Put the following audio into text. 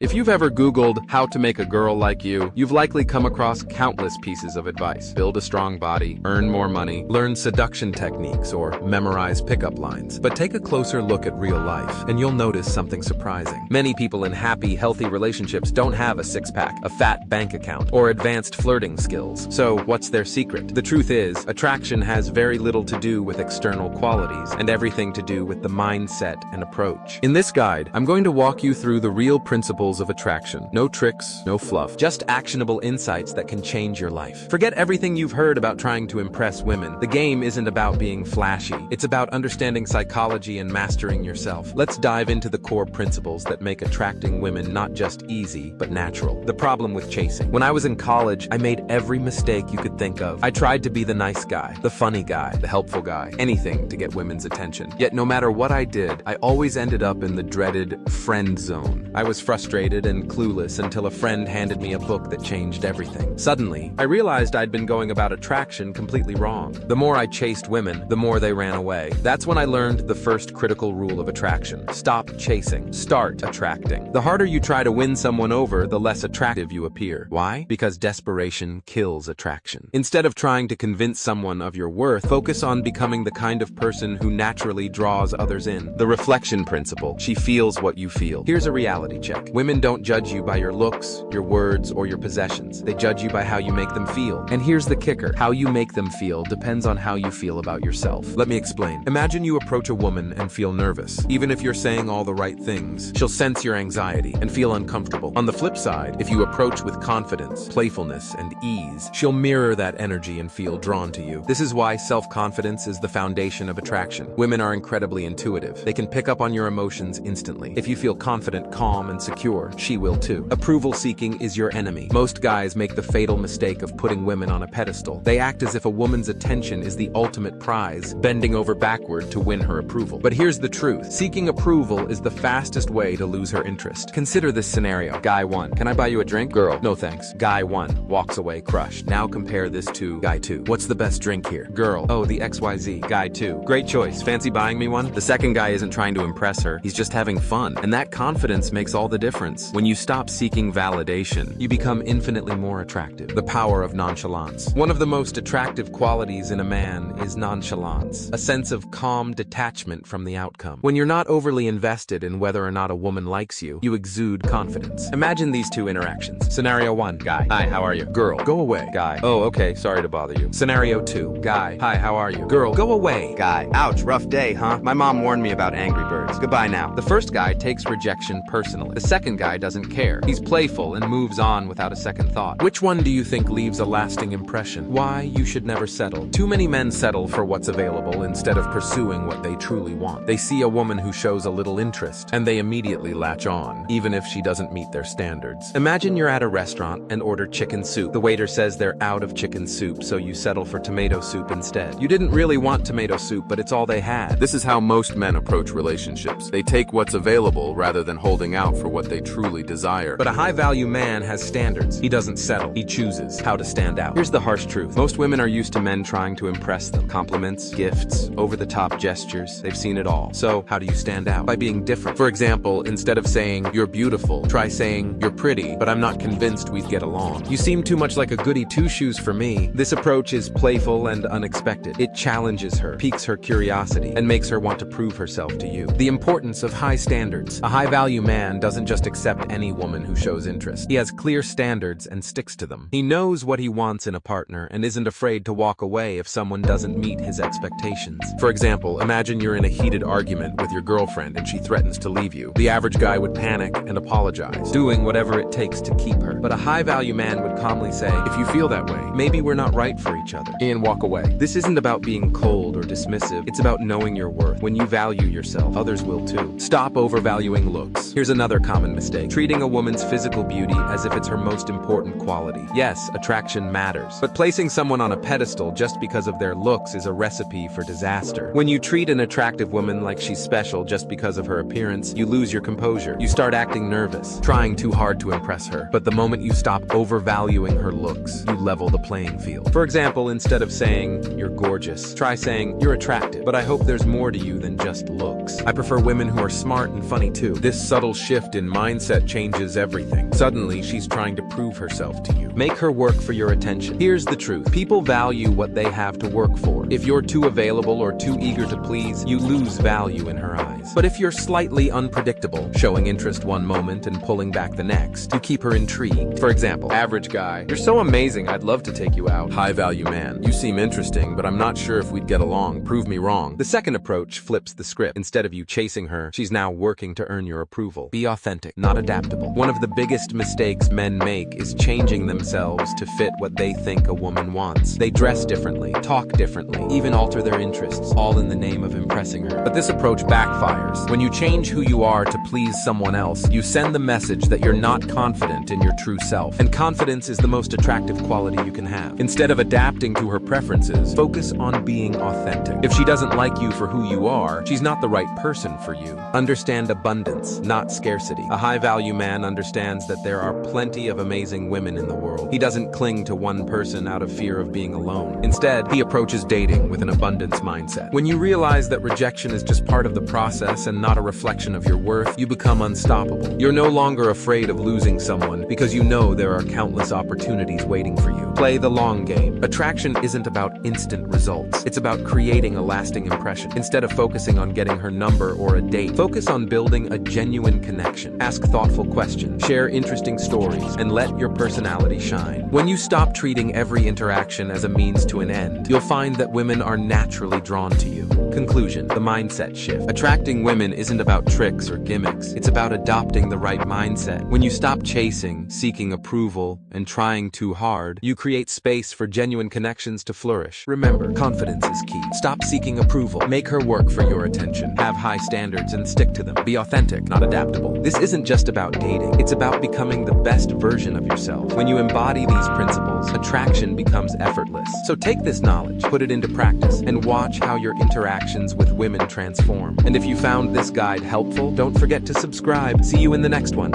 If you've ever Googled how to make a girl like you, you've likely come across countless pieces of advice. Build a strong body, earn more money, learn seduction techniques, or memorize pickup lines. But take a closer look at real life, and you'll notice something surprising. Many people in happy, healthy relationships don't have a six-pack, a fat bank account, or advanced flirting skills. So, what's their secret? The truth is, attraction has very little to do with external qualities, and everything to do with the mindset and approach. In this guide, I'm going to walk you through the real principles of attraction. No tricks, no fluff, just actionable insights that can change your life. Forget everything you've heard about trying to impress women. The game isn't about being flashy. It's about understanding psychology and mastering yourself. Let's dive into the core principles that make attracting women not just easy, but natural. The problem with chasing. When I was in college, I made every mistake you could think of. I tried to be the nice guy, the funny guy, the helpful guy, anything to get women's attention. Yet no matter what I did, I always ended up in the dreaded friend zone. I was frustrated and clueless until a friend handed me a book that changed everything. Suddenly, I realized I'd been going about attraction completely wrong. The more I chased women, the more they ran away. That's when I learned the first critical rule of attraction. Stop chasing. Start attracting. The harder you try to win someone over, the less attractive you appear. Why? Because desperation kills attraction. Instead of trying to convince someone of your worth, focus on becoming the kind of person who naturally draws others in. The reflection principle. She feels what you feel. Here's a reality check. Women don't judge you by your looks, your words, or your possessions. They judge you by how you make them feel. And here's the kicker. How you make them feel depends on how you feel about yourself. Let me explain. Imagine you approach a woman and feel nervous. Even if you're saying all the right things, she'll sense your anxiety and feel uncomfortable. On the flip side, if you approach with confidence, playfulness, and ease, she'll mirror that energy and feel drawn to you. This is why self-confidence is the foundation of attraction. Women are incredibly intuitive. They can pick up on your emotions instantly. If you feel confident, calm, and secure, she will too. Approval seeking is your enemy. Most guys make the fatal mistake of putting women on a pedestal. They act as if a woman's attention is the ultimate prize, bending over backward to win her approval. But here's the truth. Seeking approval is the fastest way to lose her interest. Consider this scenario. Guy 1. Can I buy you a drink? Girl. No thanks. Guy 1. Walks away crushed. Now compare this to Guy 2. What's the best drink here? Girl. Oh, the XYZ. Guy 2. Great choice. Fancy buying me one? The second guy isn't trying to impress her. He's just having fun. And that confidence makes all the difference. When you stop seeking validation, you become infinitely more attractive. The power of nonchalance. One of the most attractive qualities in a man is nonchalance, a sense of calm detachment from the outcome. When you're not overly invested in whether or not a woman likes you, you exude confidence. Imagine these two interactions. Scenario 1. Guy. Hi, how are you? Girl. Go away. Guy. Oh, okay, sorry to bother you. Scenario 2. Guy. Hi, how are you? Girl. Go away. Guy. Ouch, rough day, huh? My mom warned me about Angry Birds. Goodbye now. The first guy takes rejection personally. The second guy doesn't care. He's playful and moves on without a second thought. Which one do you think leaves a lasting impression? Why you should never settle. Too many men settle for what's available instead of pursuing what they truly want. They see a woman who shows a little interest, and they immediately latch on, even if she doesn't meet their standards. Imagine you're at a restaurant and order chicken soup. The waiter says they're out of chicken soup, so you settle for tomato soup instead. You didn't really want tomato soup, but it's all they had. This is how most men approach relationships. They take what's available rather than holding out for what they truly desire. But a high-value man has standards. He doesn't settle. He chooses how to stand out. Here's the harsh truth. Most women are used to men trying to impress them. Compliments, gifts, over-the-top gestures. They've seen it all. So, how do you stand out? By being different. For example, instead of saying, "You're beautiful," try saying, "You're pretty, but I'm not convinced we'd get along. You seem too much like a goody two-shoes for me." This approach is playful and unexpected. It challenges her, piques her curiosity, and makes her want to prove herself to you. The importance of high standards. A high-value man doesn't just accept any woman who shows interest. He has clear standards and sticks to them. He knows what he wants in a partner and isn't afraid to walk away if someone doesn't meet his expectations. For example, imagine you're in a heated argument with your girlfriend and she threatens to leave you. The average guy would panic and apologize, doing whatever it takes to keep her. But a high-value man would calmly say, "If you feel that way, maybe we're not right for each other," and walk away. This isn't about being cold or dismissive. It's about knowing your worth. When you value yourself, others will too. Stop overvaluing looks. Here's another common mistake. Treating a woman's physical beauty as if it's her most important quality. Yes, attraction matters, but placing someone on a pedestal just because of their looks is a recipe for disaster. When you treat an attractive woman like she's special just because of her appearance, you lose your composure. You start acting nervous, trying too hard to impress her. But the moment you stop overvaluing her looks, you level the playing field. For example, instead of saying, "You're gorgeous," try saying, "You're attractive, but I hope there's more to you than just looks. I prefer women who are smart and funny too." This subtle shift in mindset mindset changes everything. Suddenly, she's trying to prove herself to you. Make her work for your attention. Here's the truth. People value what they have to work for. If you're too available or too eager to please, you lose value in her eyes. But if you're slightly unpredictable, showing interest one moment and pulling back the next, you keep her intrigued. For example, average guy, "You're so amazing, I'd love to take you out." High value man, "You seem interesting, but I'm not sure if we'd get along. Prove me wrong." The second approach flips the script. Instead of you chasing her, she's now working to earn your approval. Be authentic, not adaptable. One of the biggest mistakes men make is changing themselves to fit what they think a woman wants. They dress differently, talk differently, even alter their interests, all in the name of impressing her. But this approach backfires. When you change who you are to please someone else, you send the message that you're not confident in your true self. And confidence is the most attractive quality you can have. Instead of adapting to her preferences, focus on being authentic. If she doesn't like you for who you are, she's not the right person for you. Understand abundance, not scarcity. A high-value man understands that there are plenty of amazing women in the world. He doesn't cling to one person out of fear of being alone. Instead, he approaches dating with an abundance mindset. When you realize that rejection is just part of the process and not a reflection of your worth, you become unstoppable. You're no longer afraid of losing someone because you know there are countless opportunities waiting for you. Play the long game. Attraction isn't about instant results. It's about creating a lasting impression. Instead of focusing on getting her number or a date, focus on building a genuine connection. Ask thoughtful questions, share interesting stories, and let your personality shine. When you stop treating every interaction as a means to an end, you'll find that women are naturally drawn to you. Conclusion: the mindset shift. Attracting women isn't about tricks or gimmicks. It's about adopting the right mindset. When you stop chasing, seeking approval, and trying too hard, you create space for genuine connections to flourish. Remember, confidence is key. Stop seeking approval. Make her work for your attention. Have high standards and stick to them. Be authentic, not adaptable. This isn't just about dating. It's about becoming the best version of yourself. When you embody these principles, attraction becomes effortless. So take this knowledge, put it into practice, and watch how your interactions with women transform. And if you found this guide helpful, don't forget to subscribe. See you in the next one.